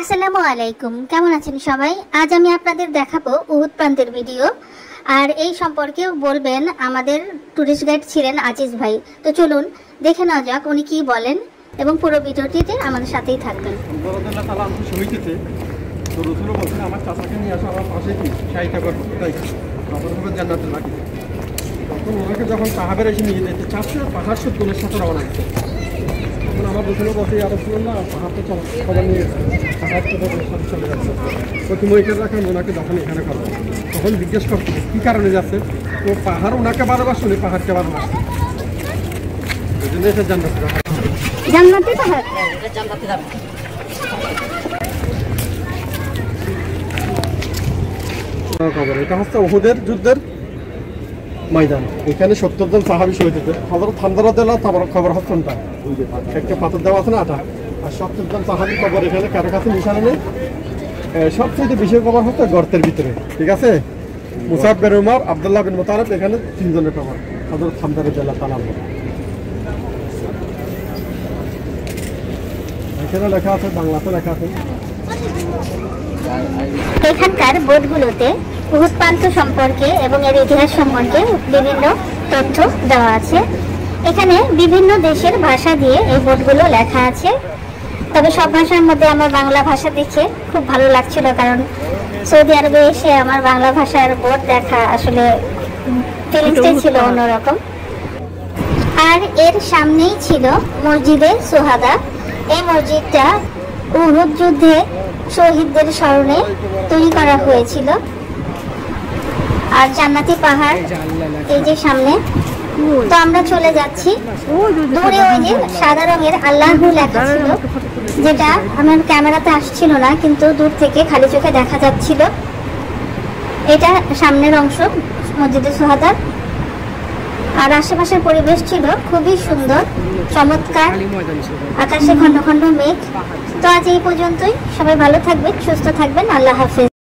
আসসালামু আলাইকুম, কেমন আছেন সবাই? আজ আমি আপনাদের দেখাবো উহুদ প্রান্তের ভিডিও। আর এই সম্পর্কে বলবেন আমাদের টুরিস্ট গাইড ছিলেন আজিজ ভাই। তো চলুন দেখে নেওয়া যাক উনি কি বলেন এবং পুরো ভিডিওটিতে আমাদের সাথেই থাকবেন। আমার চাচাকে নিয়ে আসো আমার পাশে কি শাহিদা করবো তাই হবে জান্নাতের বাকি। তখন ওনাকে যখন সাহাবের এসে নিয়ে যেতে চাচ্ছে পাহাড় সত্যের সাথে রওনা দিচ্ছে। তখন আমার দুশো বসে আরো শুনলাম না পাহাড়টা সবাই নিয়ে পাহাড় সাথে চলে যাচ্ছে। প্রথম ওইখানে রাখেন ওনাকে যখন এখানে করবো তখন জিজ্ঞেস করতে কী কারণে যাচ্ছে। তো পাহাড় ওনাকে ভালোবাসে উনি পাহাড়কে ভালোবাসে, ওই জন্য এটা জান্নাতের জান্নাতি পাহাড় জান্নাতে যাবে। এটা হচ্ছে উহুদের যুদ্ধের ময়দান। এখানে 70 জন সাহাবী শহীদ হয়েছে। হযরত হামজা রাদিয়াল্লাহু তাআলার কবর হচ্ছে না, ওই যে একটা পাথর দেওয়া আছে না আটা, আর 70 জন সাহাবী কবর এখানে কারো কাছে নিশানা নেই। সবচেয়ে বেশি কবর হচ্ছে গর্তের ভিতরে, ঠিক আছে। মুসাব বিন উমর, আব্দুল্লাহ বিন মুতালিব, এখানে 3 জনের কবর হযরত হামজা রাদিয়াল্লাহু তাআলা। এখানে লেখা আছে, বাংলাতে লেখা আছে। এখানকার বোর্ডগুলোতে উহুদ প্রান্ত সম্পর্কে এবং এর ইতিহাস সম্পর্কে বিভিন্ন তথ্য দেওয়া আছে। এখানে বিভিন্ন দেশের ভাষা দিয়ে এই বোর্ডগুলো লেখা আছে। তবে সব ভাষার মধ্যে আমার বাংলা ভাষা দেখে খুব ভালো লাগছিল, কারণ সৌদি আরবে এসে আমার বাংলা ভাষার বোর্ড দেখা আসলে ফিলিংসটাই ছিল অন্যরকম। আর এর সামনেই ছিল মসজিদে সুহাদা। এই মসজিদটা উহুদ যুদ্ধে শহীদদের স্মরণে তৈরি করা হয়েছিল। আর জান্নাতি পাহাড় এই যে সামনে। তো আমরা চলে যাচ্ছি। দূরে ওই যে সাদা রঙের আল্লাহু লেখা ছিল, যেটা আমার ক্যামেরাতে আসছিল না, কিন্তু দূর থেকে খালি চোখে দেখা যাচ্ছিল। এটা সামনের অংশ মসজিদে সুহাদার। আর আশেপাশের পরিবেশ ছিল খুবই সুন্দর, চমৎকার। আকাশে খন্ড খন্ড মেঘ। তো আজ এই পর্যন্তই। সবাই ভালো থাকবেন, সুস্থ থাকবেন। আল্লাহ হাফেজ।